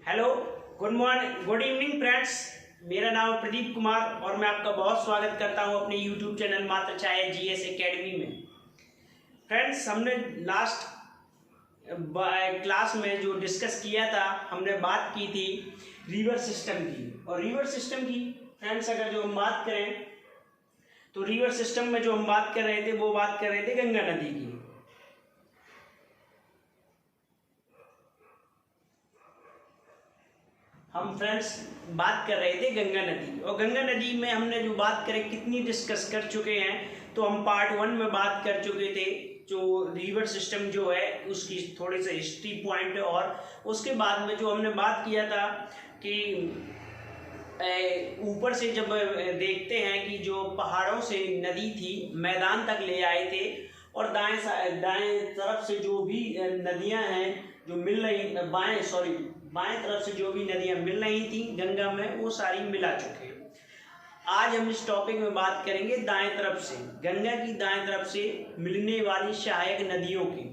Hello, good morning, good evening friends. मेरा नाम है प्रदीप कुमार और मैं आपका बहुत स्वागत करता हूं अपने यूट्यूब चैनल मात्र छाया जीएस एकेडमी में। फ्रेंड्स, हमने लास्ट क्लास में जो डिस्कस किया था, हमने बात की थी रिवर सिस्टम की। और रिवर सिस्टम की फ्रेंड्स अगर जो हम बात करें तो रिवर सिस्टम में जो हम बात कर रहे थे वो बात कर रहे थे गंगा नदी की। हम फ्रेंड्स बात कर रहे थे गंगा नदी, और गंगा नदी में हमने जो बात करें कितनी डिस्कस कर चुके हैं। तो हम पार्ट 1 में बात कर चुके थे जो रिवर सिस्टम जो है उसकी थोड़े से हिस्ट्री पॉइंट, और उसके बाद में जो हमने बात किया था कि ऊपर से जब देखते हैं कि जो पहाड़ों से नदी थी मैदान तक ले आए थे, और दाएं तरफ से जो भी नदियां हैं जो मिल रही, बाएं तरफ से जो भी नदियां मिल रही थी गंगा में, वो सारी मिला चुके हैं। आज हम इस टॉपिक में बात करेंगे दाएं तरफ से, गंगा की दाएं तरफ से मिलने वाली सहायक नदियों की।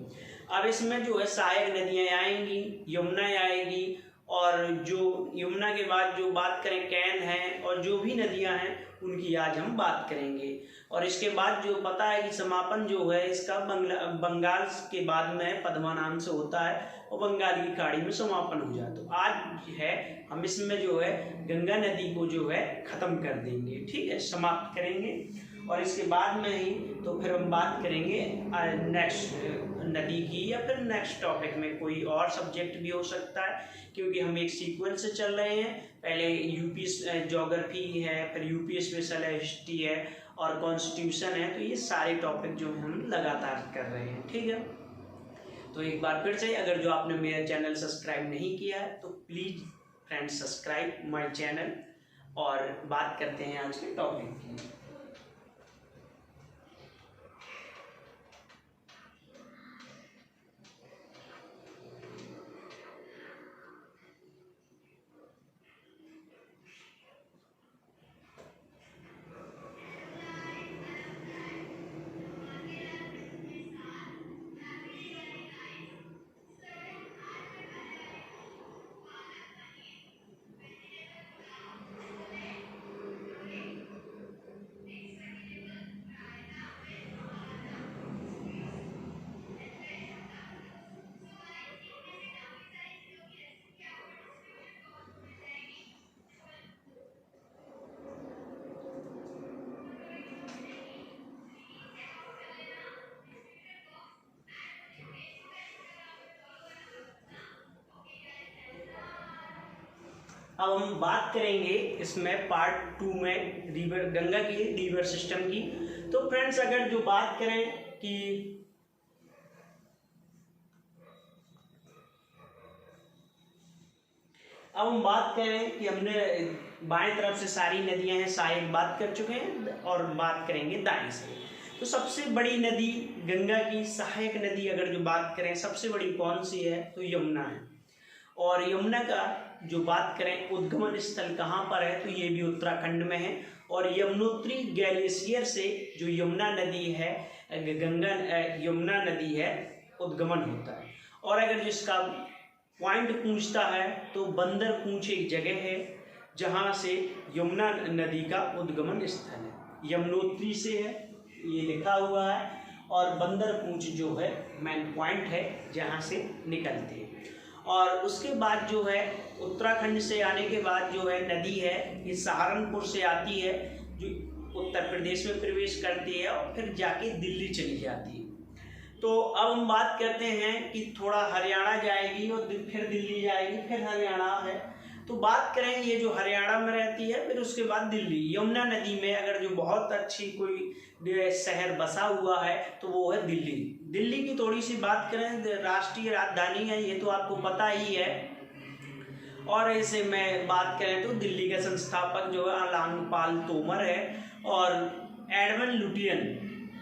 अब इसमें जो है सहायक नदियां आएंगी, यमुना आएगी, और जो यमुना के बाद जो बात करें कैन है, और जो भी नदियां हैं उनकी आज हम बात करेंगे। और इसके बाद जो पता है कि समापन जो है इसका बंगाल के बाद में पद्मा नाम से होता है, और बंगाल की खाड़ी में समापन हो जाए। तो आज है हम इसमें जो है गंगा नदी को जो है खत्म कर देंगे, ठीक है, समाप्त करेंगे। और इसके बाद में ही तो फिर हम बात करेंगे नेक्स्ट नदी की, या फिर नेक्स्ट टॉपिक में कोई और सब्जेक्ट भी हो सकता है, क्योंकि हम एक सीक्वेंस से चल रहे हैं। पहले यूपी ज्योग्राफी है, फिर यूपी स्पेशल है, हिस्ट्री है, और कॉन्स्टिट्यूशन है। तो ये सारे टॉपिक जो हम लगातार कर रहे हैं, ठीक है। तो एक बार फिर से, अगर जो आपने मेरा चैनल सब्सक्राइब नहीं किया है तो please friends subscribe my channel. और बात करते हैं आज के टॉपिक की। अब हम बात करेंगे इसमें पार्ट 2 में रिवर गंगा की रिवर सिस्टम की। तो फ्रेंड्स अगर जो बात करें कि अब हम बात करें कि हमने बाएं तरफ से सारी नदियां हैं सहायक बात कर चुके हैं, और बात करेंगे दाएं से। तो सबसे बड़ी नदी गंगा की सहायक नदी अगर जो बात करें सबसे बड़ी कौन सी है, तो यमुना है। और यमुना का जो बात करें उद्गमन स्थल कहाँ पर है, तो ये भी उत्तराखंड में है। और यमुनोत्री ग्लेशियर से जो यमुना नदी है, यमुना नदी है, उद्गमन होता है। और अगर जिसका पॉइंट पूछता है तो बंदर पूंछ एक जगह है जहाँ से यमुना नदी का उद्गमन स्थल है, यमुनोत्री से है, ये लिखा हुआ है। और बंदर पूंछ जो है मेन पॉइंट है जहाँ से निकलते हैं। और उसके बाद जो है उत्तराखंड से आने के बाद जो है नदी है, ये सहारनपुर से आती है, जो उत्तर प्रदेश में प्रवेश करती है, और फिर जाके दिल्ली चली जाती है। तो अब हम बात करते हैं कि थोड़ा हरियाणा जाएगी, और फिर दिल्ली जाएगी, फिर हरियाणा है। तो बात करें ये जो हरियाणा में रहती है, फिर उसके बाद दिल्ली। यमुना नदी में अगर जो बहुत अच्छी कोई शहर बसा हुआ है तो वो है दिल्ली। दिल्ली की थोड़ी सी बात करें, राष्ट्रीय राजधानी है, ये तो आपको पता ही है। और ऐसे में बात करें तो दिल्ली का संस्थापक जो है अलांगपाल तोमर है, और एडमंड लुटियन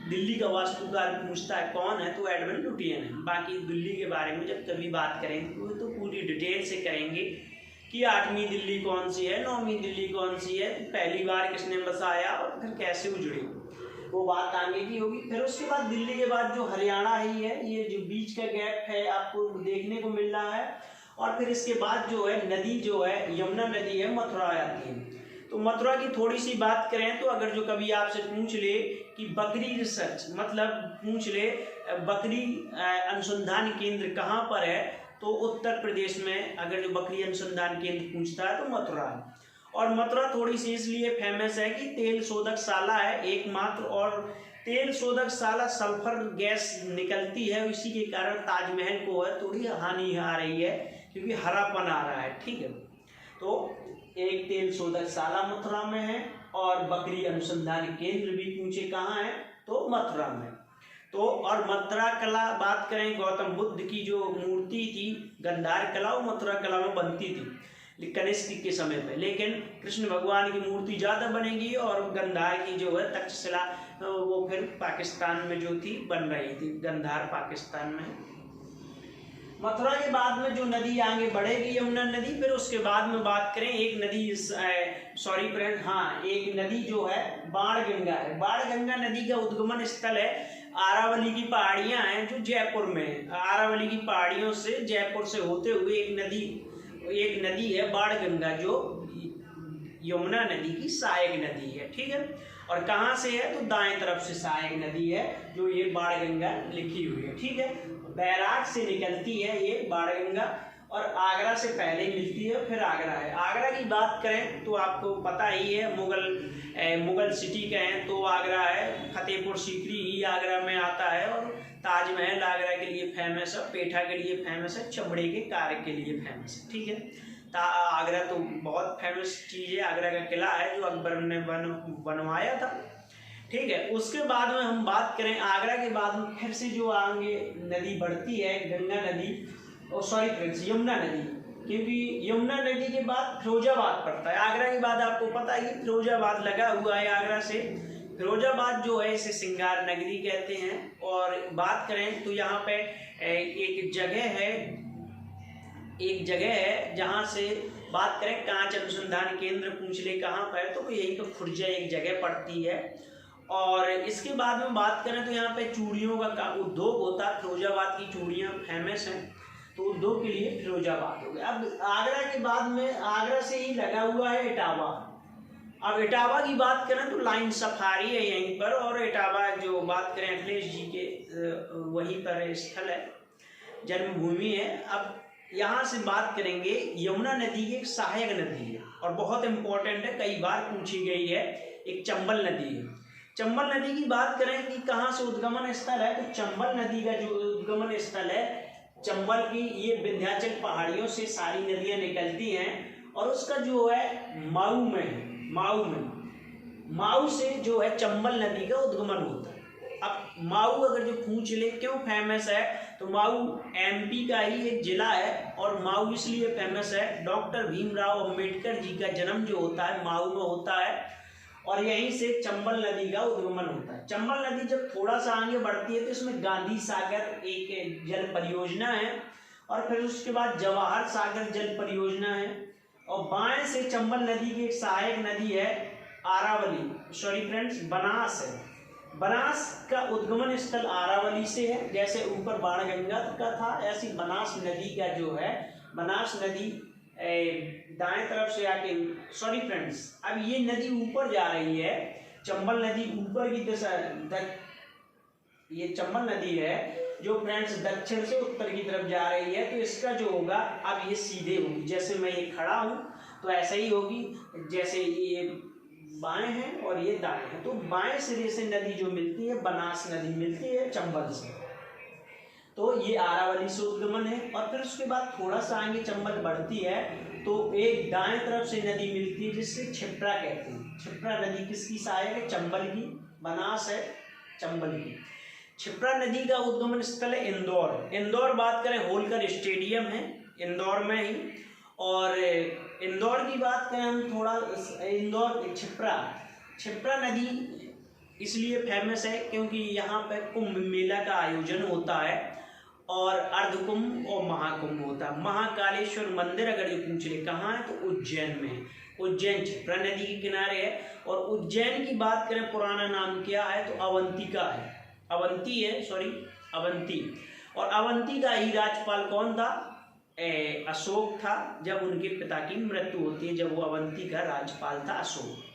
दिल्ली का वास्तुकार पूछता है कौन है, तो एडमंड लुटियन है। बाकी दिल्ली के बारे में जब कभी बात करेंगे तो पूरी डिटेल से करेंगे कि 8वीं दिल्ली कौन सी है, 9वीं दिल्ली कौन सी है, पहली बार किसने बसाया, और फिर कैसे उजड़ी, वो बात आगे की होगी। फिर उसके बाद दिल्ली के बाद जो हरियाणा ही है, ये जो बीच का गैप है आपको देखने को मिल रहा है। और फिर इसके बाद जो है नदी जो है यमुना नदी है मथुरा आती है। तो मथुरा की थोड़ी सी बात करें तो अगर जो कभी आपसे पूछ ले कि बकरी रिसर्च मतलब पूछ ले बकरी अनुसंधान केंद्र कहाँ पर है, तो उत्तर प्रदेश में अगर जो बकरी अनुसंधान केंद्र पूछता है तो मथुरा है। और मथुरा थोड़ी सी इसलिए फेमस है कि तेल शोधक शाला है एकमात्र, और तेल शोधक शाला सल्फर गैस निकलती है, इसी के कारण ताजमहल को है थोड़ी हानि आ रही है क्योंकि हरापन आ रहा है। ठीक है, तो एक तेल शोधक शाला मथुरा में है और बकरी अनुसंधान केंद्र भी पूछे कहाँ है तो मथुरा में। तो और मथुरा कला बात करें, गौतम बुद्ध की जो मूर्ति थी गंधार कला, वो मथुरा कला में बनती थी कनिष्क के समय पे, लेकिन कृष्ण भगवान की मूर्ति ज़्यादा बनेगी और गंधार की जो है तक्षशिला वो फिर पाकिस्तान में जो थी बन रही थी, गंधार पाकिस्तान में। मथुरा के बाद में जो नदी आगे बढ़ेगी यमुना नदी, फिर उसके बाद में बात करें एक नदी सॉरी फ्रेंड, हाँ एक नदी जो है बाणगंगा है। बाणगंगा नदी का उद्गमन स्थल है आरावली की पहाड़ियाँ हैं जो जयपुर में, आरावली की पहाड़ियों से जयपुर से होते हुए एक नदी है बाणगंगा जो यमुना नदी की सहायक नदी है। ठीक है, और कहाँ से है तो दाएं तरफ से सहायक नदी है जो ये बाणगंगा लिखी हुई है। ठीक है, बैराग से निकलती है ये बाणगंगा और आगरा से पहले मिलती है, फिर आगरा है। आगरा की बात करें तो आपको पता ही है मुगल सिटी का है तो आगरा है, फतेहपुर सीकरी ही आगरा में आता है, और ताजमहल आगरा के लिए फेमस है, पेठा के लिए फेमस है, चमड़े के कार्य के लिए फेमस है। ठीक है, आगरा तो बहुत फेमस चीज़ है, आगरा का किला है जो अकबर ने बनवाया था। ठीक है, उसके बाद में हम बात करें आगरा के बाद में फिर से जो आगे नदी बढ़ती है गंगा नदी, और सॉरी फ्रेंड्स यमुना नदी, क्योंकि यमुना नदी के बाद फिरोजाबाद पड़ता है। आगरा के बाद आपको पता है कि फिरोजाबाद लगा हुआ है आगरा से, फिरोजाबाद जो है इसे सिंगार नगरी कहते हैं। और बात करें तो यहाँ पे एक जगह है जहाँ से बात करें कांच अनुसंधान केंद्र पूछ ले कहाँ पर, तो यहीं पर खुर्जा एक जगह पड़ती है। और इसके बाद में बात करें तो यहाँ पे चूड़ियों का उद्योग होता है, फिरोजाबाद की चूड़ियाँ फेमस हैं, तो उद्योग के लिए फिरोजाबाद हो गया। अब आगरा के बाद में आगरा से ही लगा हुआ है इटावा। अब इटावा की बात करें तो लाइन सफारी है यहीं पर, और इटावा जो बात करें अखिलेश जी के वहीं पर स्थल है, जन्मभूमि है। अब यहाँ से बात करेंगे यमुना नदी की एक सहायक नदी है और बहुत इंपॉर्टेंट है, कई बार पूछी गई है, एक चंबल नदी है। चंबल नदी की बात करें कि कहाँ से उद्गमन स्थल है, तो चंबल नदी का जो उद्गमन स्थल है चंबल की, ये विंध्याचल पहाड़ियों से सारी नदियाँ निकलती हैं और उसका जो है माऊ में है, माऊ से जो है चंबल नदी का उद्गमन होता है। अब माऊ अगर जो पूछ ले क्यों फेमस है, तो माऊ एमपी का ही एक जिला है और माऊ इसलिए फेमस है, डॉक्टर भीमराव अंबेडकर जी का जन्म जो होता है माऊ में होता है और यहीं से चंबल नदी का उद्गमन होता है। चंबल नदी जब थोड़ा सा आगे बढ़ती है तो इसमें गांधी सागर एक जल परियोजना है और फिर उसके बाद जवाहर सागर जल परियोजना है, और बाएं से चंबल नदी की एक सहायक नदी है आरावली, सॉरी फ्रेंड्स बनास है। बनास का उद्गमन स्थल आरावली से है, जैसे ऊपर बाणगंगा का था ऐसी बनास नदी का जो है, बनास नदी दाएं तरफ से आके, सॉरी फ्रेंड्स अब ये नदी ऊपर जा रही है, चंबल नदी ऊपर की दिशा, ये चंबल नदी है जो फ्रेंड्स दक्षिण से उत्तर की तरफ जा रही है, तो इसका जो होगा अब ये सीधे होगी, जैसे मैं ये खड़ा हूँ तो ऐसा ही होगी, जैसे ये बाएं है और ये दाएं है, तो बाएं सिरे से नदी जो मिलती है बनास नदी मिलती है चंबल से, तो ये आरावली से उद्गमन है। और फिर उसके बाद थोड़ा सा आगे चंबल बढ़ती है तो एक दाएं तरफ से नदी मिलती है जिससे क्षिप्रा कहते हैं। क्षिप्रा नदी किसकी सहायक है, चंबल की, बनास है चंबल की। क्षिप्रा नदी का उद्गमन स्थल है इंदौर। इंदौर बात करें होलकर स्टेडियम है इंदौर में ही, और इंदौर की बात करें हम थोड़ा, इंदौर क्षिप्रा नदी इसलिए फेमस है क्योंकि यहाँ पर कुंभ मेला का आयोजन होता है और अर्धकुंभ और महाकुंभ होता है। महाकालेश्वर मंदिर अगर जो पूछ ले कहाँ है, तो उज्जैन में है। उज्जैन क्षिप्रा नदी के किनारे है। और उज्जैन की बात करें पुराना नाम क्या है, तो अवंतिका है, अवंती है, सॉरी अवंती। और अवंती का ही राज्यपाल कौन था, अशोक था जब उनके पिता की मृत्यु होती है, जब वो अवंती का राज्यपाल था अशोक।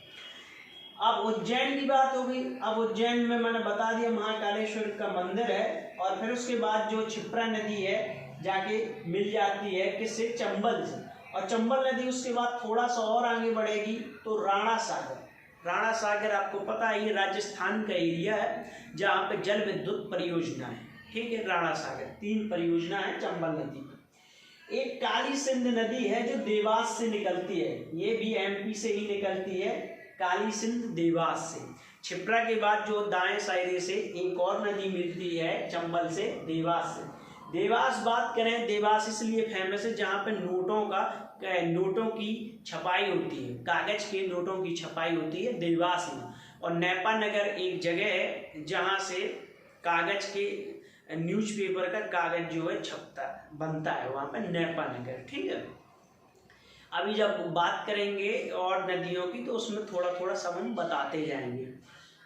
अब उज्जैन की बात हो गई। अब उज्जैन में मैंने बता दिया महाकालेश्वर का मंदिर है, और फिर उसके बाद जो क्षिप्रा नदी है जाके मिल जाती है किससे, चंबल से, और चंबल नदी उसके बाद थोड़ा सा और आगे बढ़ेगी तो राणा सागर। राणा सागर आपको पता है ये राजस्थान का एरिया है जहाँ पे जल विद्युत परियोजना है, ठीक है। राणा सागर 3 परियोजना है चंबल नदी की। एक काली सिंध नदी है जो देवास से निकलती है, ये भी एमपी से ही निकलती है, काली सिंध देवास से। क्षिप्रा के बाद जो दाएं साइड से एक और नदी मिलती है चंबल से, देवास से। देवास बात करें, देवास इसलिए फेमस है जहाँ पे नोटों की छपाई होती है, कागज के नोटों की छपाई होती है देवास में। और नेपा नगर एक जगह है जहाँ से कागज के न्यूज़पेपर का कागज जो है बनता है, वहाँ पे नेपा नगर, ठीक है। अभी जब बात करेंगे और नदियों की तो उसमें थोड़ा थोड़ा सब हम बताते जाएंगे।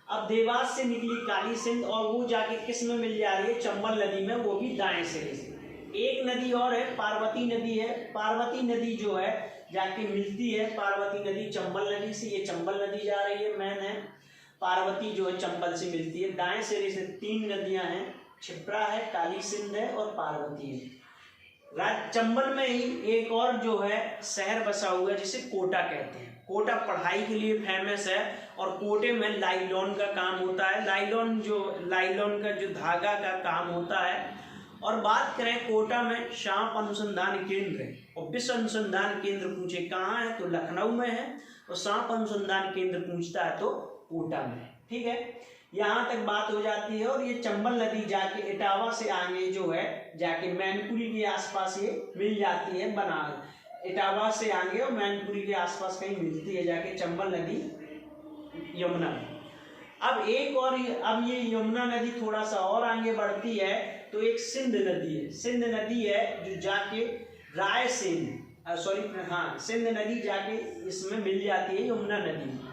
अब देवास से निकली काली सिंध और वो जाके किस में मिल जा रही है, चंबल नदी में, वो भी दाएं सिरे से। एक नदी और है, पार्वती नदी है। पार्वती नदी जो है जाके मिलती है, पार्वती नदी चंबल नदी से, ये चंबल नदी जा रही है मेन है, पार्वती जो है चंबल से मिलती है। दाएं सिरे से 3 नदियां हैं, क्षिप्रा है, काली सिंध है और पार्वती है। चंबल में ही एक और जो है शहर बसा हुआ है जिसे कोटा कहते हैं। कोटा पढ़ाई के लिए फेमस है और कोटे में लाइलॉन का काम होता है, लाइलॉन का जो धागा का काम होता है। और बात करें कोटा में सांप अनुसंधान केंद्र है, और विश्व अनुसंधान केंद्र पूछे कहाँ है तो लखनऊ में है, और सांप अनुसंधान केंद्र पूछता है तो कोटा में, ठीक है। यहाँ तक बात हो जाती है। और ये चंबल नदी जाके इटावा से आगे जो है जाके मैनपुरी के आसपास ये मिल जाती है, इटावा से आगे और मैनपुरी के आसपास कहीं मिलती है जाके चंबल नदी यमुना में। अब ये यमुना नदी थोड़ा सा और आगे बढ़ती है तो एक सिंध नदी है। सिंध नदी है जो जाके सिंध नदी जाके इसमें मिल जाती है यमुना नदी में।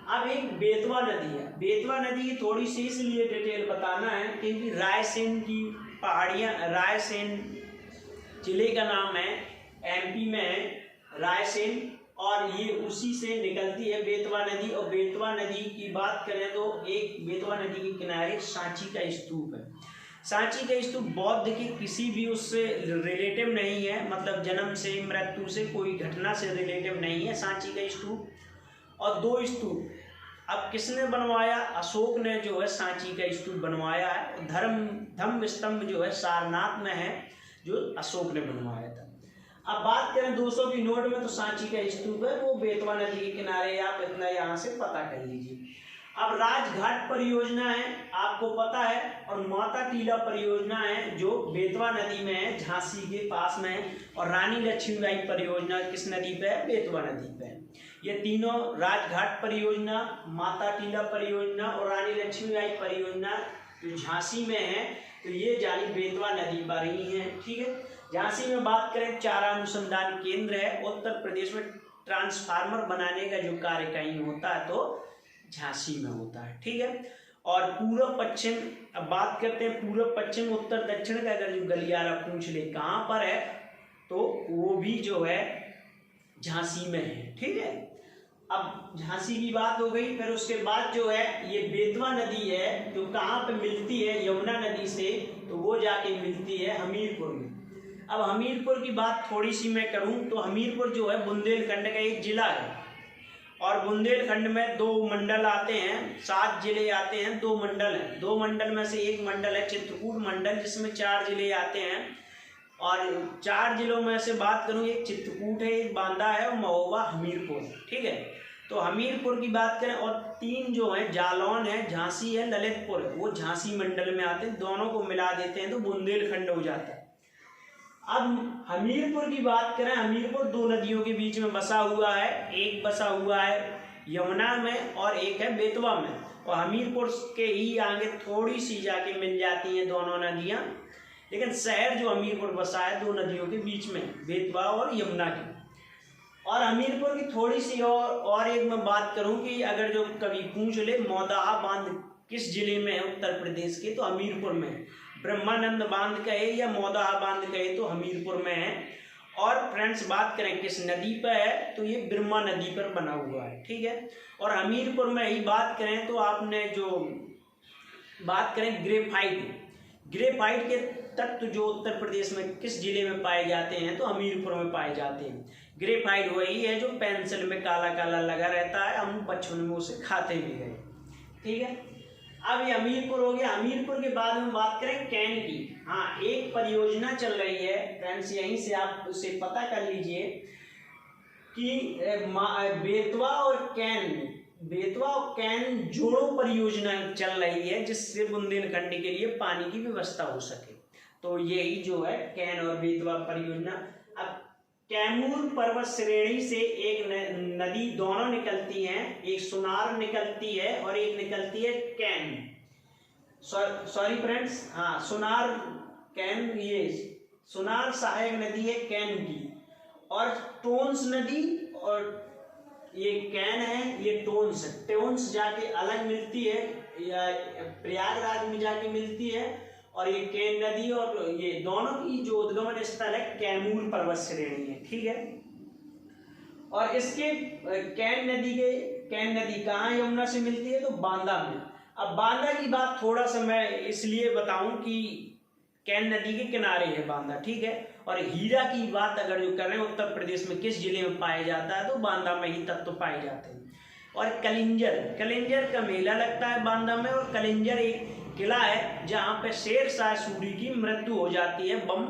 अब एक बेतवा नदी है। बेतवा नदी की थोड़ी सी इसलिए डिटेल बताना है क्योंकि रायसेन की पहाड़ियाँ, रायसेन जिले का नाम है, एमपी में है रायसेन, और ये उसी से निकलती है बेतवा नदी। और बेतवा नदी की बात करें तो एक बेतवा नदी के किनारे सांची का स्तूप है। सांची का स्तूप बौद्ध की किसी भी उससे रिलेटिव नहीं है, मतलब जन्म से मृत्यु से कोई घटना से रिलेटिव नहीं है सांची का स्तूप। और 2 स्तूप अब किसने बनवाया, अशोक ने जो है सांची का स्तूप बनवाया है। धम्म स्तंभ जो है सारनाथ में है जो अशोक ने बनवाया था। अब बात करें 200 की नोट में तो सांची का स्तूप है वो बेतवा नदी के किनारे, आप इतना यहाँ से पता कर लीजिए। अब राजघाट परियोजना है आपको पता है, और माता टीला परियोजना है जो बेतवा नदी में है, झांसी के पास में है। और रानी लक्ष्मीबाई परियोजना किस नदी पे है, बेतवा नदी पे है। ये तीनों राजघाट परियोजना, माता टीला परियोजना और रानी लक्ष्मीबाई परियोजना जो झांसी में है, तो ये जानी बेतवा नदी पर ही है, ठीक है। झांसी में बात करें चारा अनुसंधान केंद्र है, उत्तर प्रदेश में ट्रांसफार्मर बनाने का जो कार्य कहीं होता है तो झांसी में होता है, ठीक है। और पूर्व पश्चिम, अब बात करते हैं पूर्व पश्चिम उत्तर दक्षिण का, अगर जो गलियारा पूछ ले कहाँ पर है तो वो भी जो है झांसी में है, ठीक है। अब झांसी की बात हो गई, फिर उसके बाद जो है ये बेतवा नदी है जो कहाँ पे मिलती है, यमुना नदी से, तो वो जाके मिलती है हमीरपुर में। अब हमीरपुर की बात थोड़ी सी मैं करूं तो हमीरपुर जो है बुंदेलखंड का एक जिला है, और बुंदेलखंड में 2 मंडल आते हैं, 7 जिले आते हैं, 2 मंडल हैं। 2 मंडल में से एक मंडल है चित्रकूट मंडल जिसमें 4 जिले आते हैं। और 4 जिलों में से बात करूं, एक चित्रकूट है, एक बांदा है और महोबा हमीरपुर, ठीक है। तो हमीरपुर की बात करें, और 3 जो है जालौन है, झांसी है, ललितपुर है, वो झांसी मंडल में आते हैं। दोनों को मिला देते हैं तो बुंदेलखंड हो जाता है। अब हमीरपुर की बात करें, हमीरपुर 2 नदियों के बीच में बसा हुआ है, एक बसा हुआ है यमुना में और एक है बेतवा में। और हमीरपुर के ही आगे थोड़ी सी जाके मिल जाती हैं दोनों नदियां, लेकिन शहर जो हमीरपुर बसा है 2 नदियों के बीच में, बेतवा और यमुना की। और हमीरपुर की थोड़ी सी और एक मैं बात करूं कि अगर जो कभी पूछ ले मौदाहा बांध किस जिले में है उत्तर प्रदेश के, तो हमीरपुर में। ब्रह्मानंद बांध कहे या मोदाहा बांध कहे तो हमीरपुर में है। और फ्रेंड्स बात करें किस नदी पर है तो ये ब्रह्मा नदी पर बना हुआ है, ठीक है। और हमीरपुर में ही बात करें तो आपने जो बात करें ग्रेफाइट के तत्व जो उत्तर प्रदेश में किस जिले में पाए जाते हैं तो हमीरपुर में पाए जाते हैं। ग्रेफाइट वही है जो पेंसिल में काला काला लगा रहता है, हम बचपन में उसे खाते भी गए, ठीक है। अब ये हमीरपुर हो गया। हमीरपुर के बाद हम बात करें कैन की। हाँ, एक परियोजना चल रही है फ्रेंड्स, यहीं से आप उसे पता कर लीजिए कि बेतवा और कैन जोड़ो परियोजना चल रही है, जिससे बुंदेलखंड के लिए पानी की व्यवस्था हो सके। तो यही जो है कैन और बेतवा परियोजना। अब कैमूर पर्वत श्रेणी से एक नदी दोनों निकलती हैं, एक सुनार निकलती है और एक निकलती है कैन। सॉरी फ्रेंड्स, हाँ सुनार कैन, ये सुनार सहायक नदी है कैन की, और टोंस नदी और ये कैन है, ये टोंस जाके अलग मिलती है या प्रयागराज में जाके मिलती है, और ये कैन नदी और ये दोनों की जो उद्गमन स्थल है कैमूर पर्वत श्रेणी है, ठीक है। और इसके कैन नदी कहाँ यमुना से मिलती है तो बांदा में। अब बांदा की बात थोड़ा सा मैं इसलिए बताऊं कि कैन नदी के किनारे है बांदा, ठीक है। और हीरा की बात अगर जो कर रहे हैं उत्तर प्रदेश में किस जिले में पाया जाता है तो बांदा में ही तत्व पाए जाते हैं। और कलिंजर का मेला लगता है बांदा में, और कलिंजर एक किला है जहाँ पे शेरशाह सूरी की मृत्यु हो जाती है बम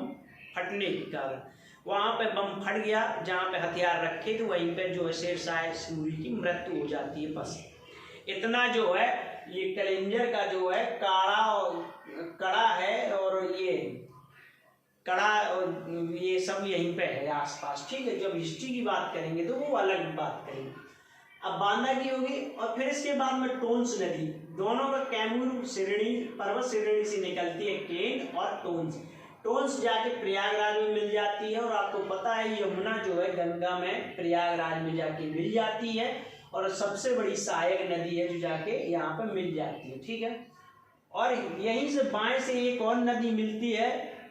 फटने के कारण। वहाँ पे बम फट गया जहाँ पे हथियार रखे थे, वहीं पे जो है शेरशाह सूरी की मृत्यु हो जाती है। बस इतना जो है ये कलिंजर का जो है कड़ा है, और ये कड़ा और ये सब यहीं पे है आसपास, ठीक है। जब हिस्ट्री की बात करेंगे तो वो अलग बात करेंगे। अब बांदा की होगी, और फिर इसके बाद में टोंस नदी, दोनों का कैमूर पर्वत श्रेणी से निकलती है केन और टोंस जाके प्रयागराज में मिल जाती है। और आपको पता है यमुना जो है गंगा में प्रयागराज में जाके मिल जाती है, और सबसे बड़ी सहायक नदी है जो जाके यहाँ पे मिल जाती है, ठीक है। और यहीं से बाएं से एक और नदी मिलती है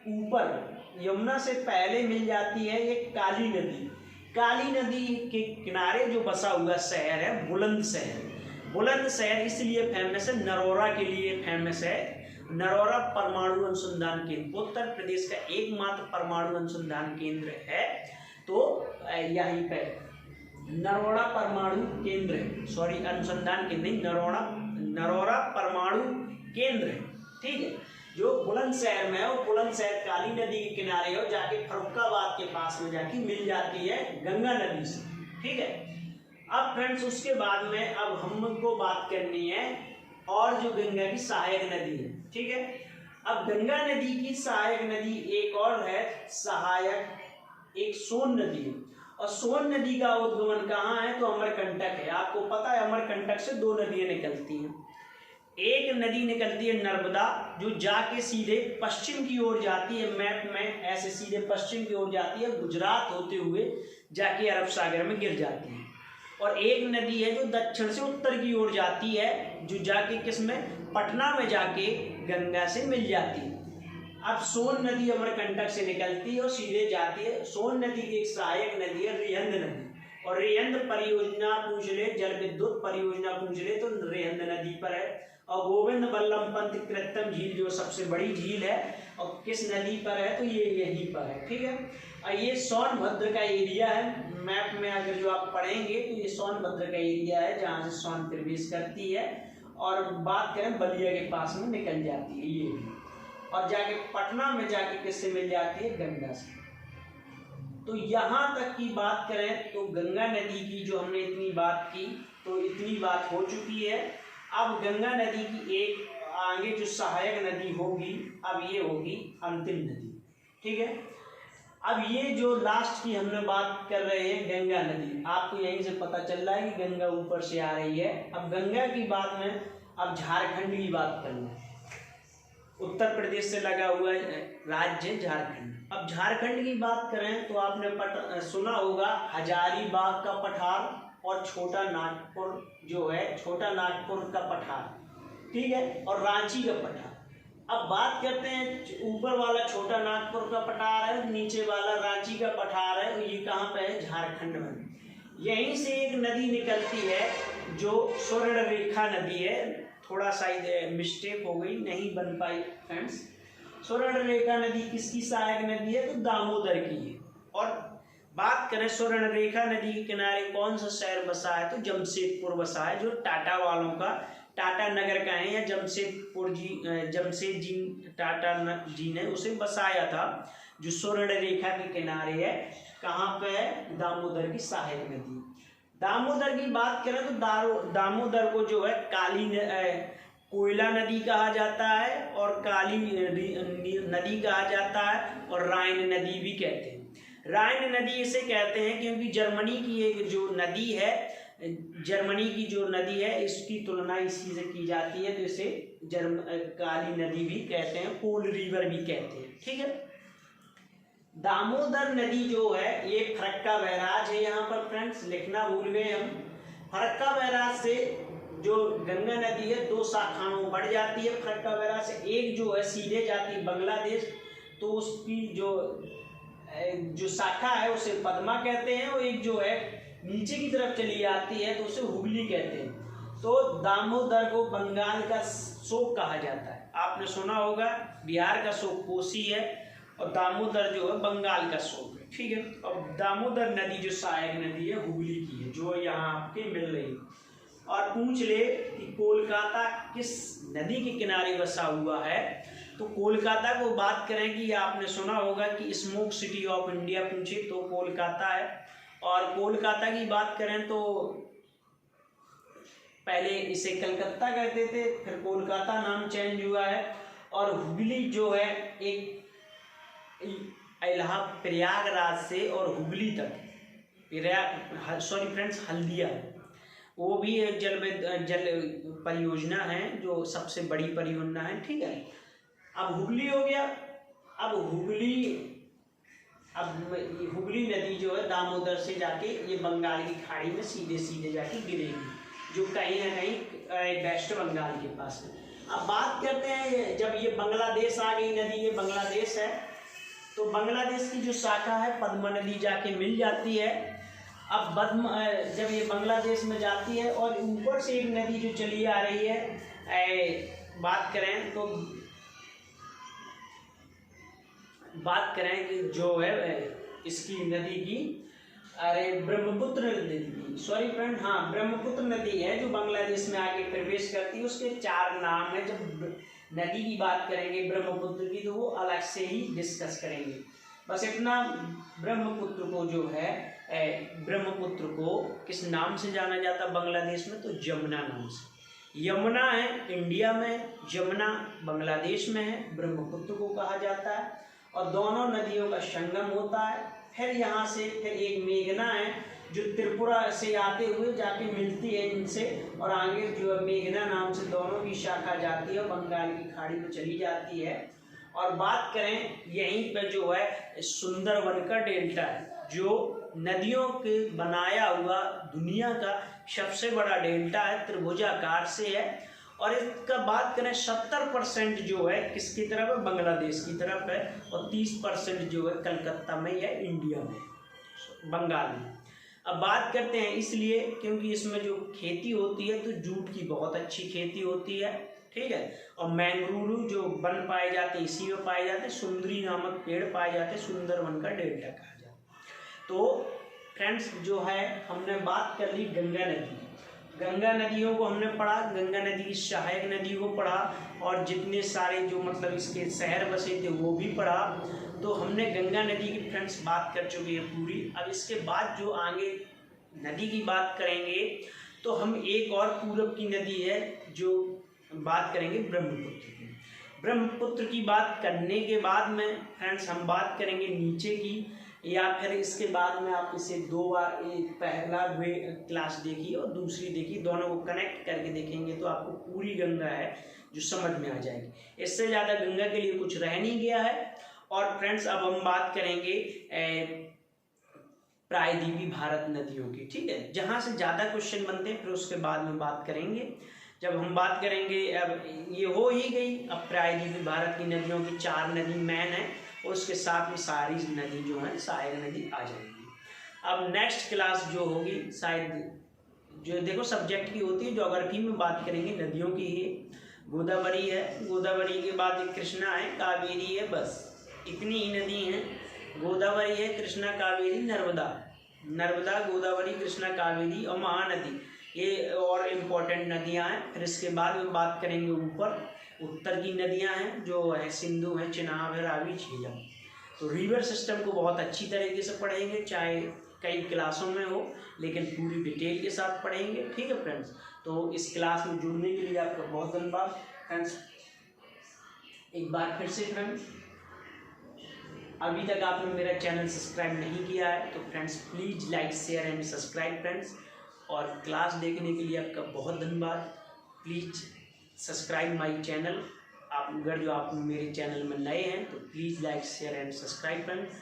ऊपर, यमुना से पहले मिल जाती है ये काली नदी के किनारे जो बसा हुआ शहर है बुलंदशहर इसलिए फेमस है, नरोरा के लिए फेमस है। नरोरा परमाणु अनुसंधान केंद्र उत्तर प्रदेश का एकमात्र परमाणु अनुसंधान केंद्र है, तो यहीं पे नरोरा परमाणु केंद्र है, सॉरी अनुसंधान केंद्र नहीं, नरोरा परमाणु केंद्र है, ठीक है, जो बुलंदशहर में है। और बुलंदशहर काली नदी के किनारे हो जाके फर्रुखाबाद के पास में जाके मिल जाती है गंगा नदी से, ठीक है। अब फ्रेंड्स उसके बाद में अब हमको बात करनी है और जो गंगा की सहायक नदी है, ठीक है। अब गंगा नदी की सहायक नदी एक और है एक सोन नदी है, और सोन नदी का उद्गमन कहाँ है तो अमरकंटक है। आपको पता है अमरकंटक से दो नदियां निकलती हैं, एक नदी निकलती है नर्मदा जो जाके सीधे पश्चिम की ओर जाती है, मैप में ऐसे सीधे पश्चिम की ओर जाती है, गुजरात होते हुए जाके अरब सागर में गिर जाती है। और एक नदी है जो दक्षिण से उत्तर की ओर जाती है, जो जाके किसमें पटना में जाके गंगा से मिल जाती है। अब सोन नदी अमरकंटक से निकलती है और सीधे जाती है। सोन नदी की एक सहायक नदी है रिहंद नदी, और रिहंद परियोजना पूछ ले, जल विद्युत परियोजना पूछ ले तो रिहंद नदी पर है। और गोविंद बल्लभ पंत कृत्रिम झील जो सबसे बड़ी झील है और किस नदी पर है तो ये यहीं पर है, ठीक है। और ये सोनभद्र का एरिया है, मैप में अगर जो आप पढ़ेंगे तो ये सोनभद्र का एरिया है जहाँ से सोन प्रवेश करती है, और बात करें बलिया के पास में निकल जाती है ये, और जाके पटना में जाके किससे मिल जाती है गंगा से। तो यहाँ तक की बात करें तो गंगा नदी की जो हमने इतनी बात की तो इतनी बात हो चुकी है। अब गंगा नदी की एक आगे जो सहायक नदी होगी अब ये होगी अंतिम नदी, ठीक है। अब ये जो लास्ट की हमने बात कर रहे हैं गंगा नदी, आपको यहीं से पता चल रहा है कि गंगा ऊपर से आ रही है। अब गंगा की बात में अब झारखंड की बात करना है, उत्तर प्रदेश से लगा हुआ राज्य झारखंड। अब झारखंड की बात करें तो आपने सुना होगा हजारीबाग का पठार और छोटा नागपुर जो है छोटा नागपुर का पठार, ठीक है, और रांची का पठार। अब बात करते हैं, ऊपर वाला छोटा नागपुर का पठार है, नीचे वाला रांची का पठार है, ये कहाँ पे है, झारखंड में। यहीं से एक नदी निकलती है जो स्वर्ण रेखा नदी है, थोड़ा सा मिस्टेक हो गई, नहीं बन पाई फ्रेंड्स। स्वर्ण रेखा नदी किसकी सहायक नदी है, तो दामोदर की है। और बात करें स्वर्ण रेखा नदी के किनारे कौन सा शहर बसा है, तो जमशेदपुर बसा है, जो टाटा वालों का, टाटा नगर का है, या जमशेद जी टाटा जी ने उसे बसाया था, जो स्वर्ण रेखा के किनारे है। कहाँ पे है, दामोदर की सहायक नदी। दामोदर की बात करें तो दामोदर को जो है कोयला नदी कहा जाता है, और काली नदी कहा जाता है, और राइन नदी भी कहते हैं। राइन नदी इसे कहते हैं क्योंकि जर्मनी की एक जो नदी है, जर्मनी की जो नदी है, इसकी तुलना इसी से की जाती है, तो इसे काली नदी भी कहते हैं, कोल रिवर भी कहते हैं, ठीक है। दामोदर नदी जो है ये फरक्का बैराज है, यहाँ पर फ्रेंड्स लिखना भूल गए हम। फरक्का बैराज से जो गंगा नदी है 2 शाखाओं में बढ़ जाती है। फरक्का बैराज से एक जो है सीधे जाती है बांग्लादेश, तो उसकी जो शाखा है उसे पद्मा कहते हैं, और एक जो है नीचे की तरफ चली जाती है तो उसे हुगली कहते हैं। तो दामोदर को बंगाल का शोक कहा जाता है। आपने सुना होगा बिहार का शोक कोसी है, और दामोदर जो है बंगाल का शोक है, ठीक है। अब दामोदर नदी जो सहायक नदी है हुगली की है, जो यहाँ आपके मिल रही है। और पूछ ले कि कोलकाता किस नदी के किनारे बसा हुआ है, तो कोलकाता को बात करें कि आपने सुना होगा कि स्मोक सिटी ऑफ इंडिया पूछे तो कोलकाता है। और कोलकाता की बात करें तो पहले इसे कलकत्ता कहते थे, फिर कोलकाता नाम चेंज हुआ है। और हुगली जो है एक प्रयागराज से और हुगली तक, हल्दिया, वो भी एक जल परियोजना है, जो सबसे बड़ी परियोजना है, ठीक है। अब हुगली हो गया। अब हुगली नदी जो है दामोदर से जाके ये बंगाल की खाड़ी में सीधे सीधे जाके गिरेगी, जो कहीं ना कहीं वेस्ट बंगाल के पास है। अब बात करते हैं, जब ये बांग्लादेश आ गई नदी, ये बांग्लादेश है, तो बांग्लादेश की जो शाखा है पद्मा नदी जाके मिल जाती है। अब जब ये बांग्लादेश में जाती है, और ऊपर से एक नदी जो चली आ रही है, बात करें कि जो है इसकी नदी की, ब्रह्मपुत्र नदी की, सॉरी फ्रेंड, हाँ ब्रह्मपुत्र नदी है जो बांग्लादेश में आके प्रवेश करती है। उसके 4 नाम है। जब नदी की बात करेंगे ब्रह्मपुत्र की, तो वो अलग से ही डिस्कस करेंगे। बस इतना, ब्रह्मपुत्र को किस नाम से जाना जाता है बांग्लादेश में, तो जमुना नाम से। यमुना है इंडिया में, जमुना बांग्लादेश में है, ब्रह्मपुत्र को कहा जाता है। और दोनों नदियों का संगम होता है। फिर यहाँ से फिर एक मेघना है, जो त्रिपुरा से आते हुए जाके मिलती है इनसे, और आगे जो है मेघना नाम से दोनों की शाखा जाती है, बंगाल की खाड़ी में चली जाती है। और बात करें यहीं पर जो है सुंदरवन का डेल्टा है, जो नदियों के बनाया हुआ दुनिया का सबसे बड़ा डेल्टा है, त्रिभुजाकार से है। और इसका बात करें 70% जो है किसकी तरफ है, बांग्लादेश की तरफ है, और 30% जो है कलकत्ता में या इंडिया में, बंगाल में। अब बात करते हैं इसलिए क्योंकि इसमें जो खेती होती है तो जूट की बहुत अच्छी खेती होती है, ठीक है। और मैंग्रोव जो वन पाए जाते हैं इसी में पाए जाते हैं, सुंदरी नामक पेड़ पाए जाते हैं, सुंदरवन का डेल्टा कहा जाता है। तो फ्रेंड्स जो है हमने बात कर ली गंगा नदी, गंगा नदियों को हमने पढ़ा, गंगा नदी की सहायक नदी को पढ़ा, और जितने सारे जो मतलब इसके शहर बसे थे वो भी पढ़ा। तो हमने गंगा नदी की फ्रेंड्स बात कर चुके हैं पूरी। अब इसके बाद जो आगे नदी की बात करेंगे, तो हम एक और पूरब की नदी है जो बात करेंगे ब्रह्मपुत्र की। ब्रह्मपुत्र की बात करने के बाद में फ्रेंड्स हम बात करेंगे नीचे की, या फिर इसके बाद में आप इसे 2 बार, पहला क्लास देखिए और दूसरी देखिए, दोनों को कनेक्ट करके देखेंगे तो आपको पूरी गंगा है जो समझ में आ जाएगी। इससे ज़्यादा गंगा के लिए कुछ रह नहीं गया है। और फ्रेंड्स अब हम बात करेंगे प्रायद्वीपी भारत नदियों की, ठीक है, जहाँ से ज़्यादा क्वेश्चन बनते हैं, फिर उसके बाद में बात करेंगे। जब हम बात करेंगे, अब ये हो ही गई, अब प्रायद्वीपीय भारत की नदियों की 4 नदी मैन है और उसके साथ में सारी नदी जो है सहायक नदी आ जाएगी। अब नेक्स्ट क्लास जो होगी शायद, जो देखो सब्जेक्ट की होती है, ज्योग्राफी में बात करेंगे नदियों की ही। गोदावरी है, गोदावरी के बाद एक कृष्णा है, कावेरी है, बस इतनी ही नदी हैं। गोदावरी है, कृष्णा, कावेरी, नर्मदा, नर्मदा, गोदावरी, कृष्णा, कावेरी और महानदी, ये और इम्पोर्टेंट नदियां हैं। फिर इसके बाद में बात करेंगे ऊपर उत्तर की नदियां हैं, जो है सिंधु है, चिनाब है, रावी, झेलम। तो रिवर सिस्टम को बहुत अच्छी तरीके से पढ़ेंगे, चाहे कई क्लासों में हो, लेकिन पूरी डिटेल के साथ पढ़ेंगे, ठीक है फ्रेंड्स। तो इस क्लास में जुड़ने के लिए आपका बहुत धन्यवाद फ्रेंड्स। एक बार फिर से फ्रेंड्स, अभी तक आपने मेरा चैनल सब्सक्राइब नहीं किया है तो friends please like, share and subscribe friends. और क्लास देखने के लिए आपका बहुत धन्यवाद। Please subscribe my channel. आप अगर जो आप मेरे चैनल में नए हैं तो please like, share and subscribe friends.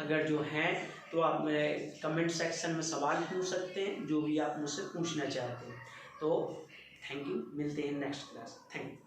अगर जो हैं तो आप मेरे कमेंट सेक्शन में सवाल पूछ सकते हैं, जो भी आप मुझसे पूछना चाहते हैं। तो थैंक यू, मिलते हैं नेक्स्ट क्लास। Thank you.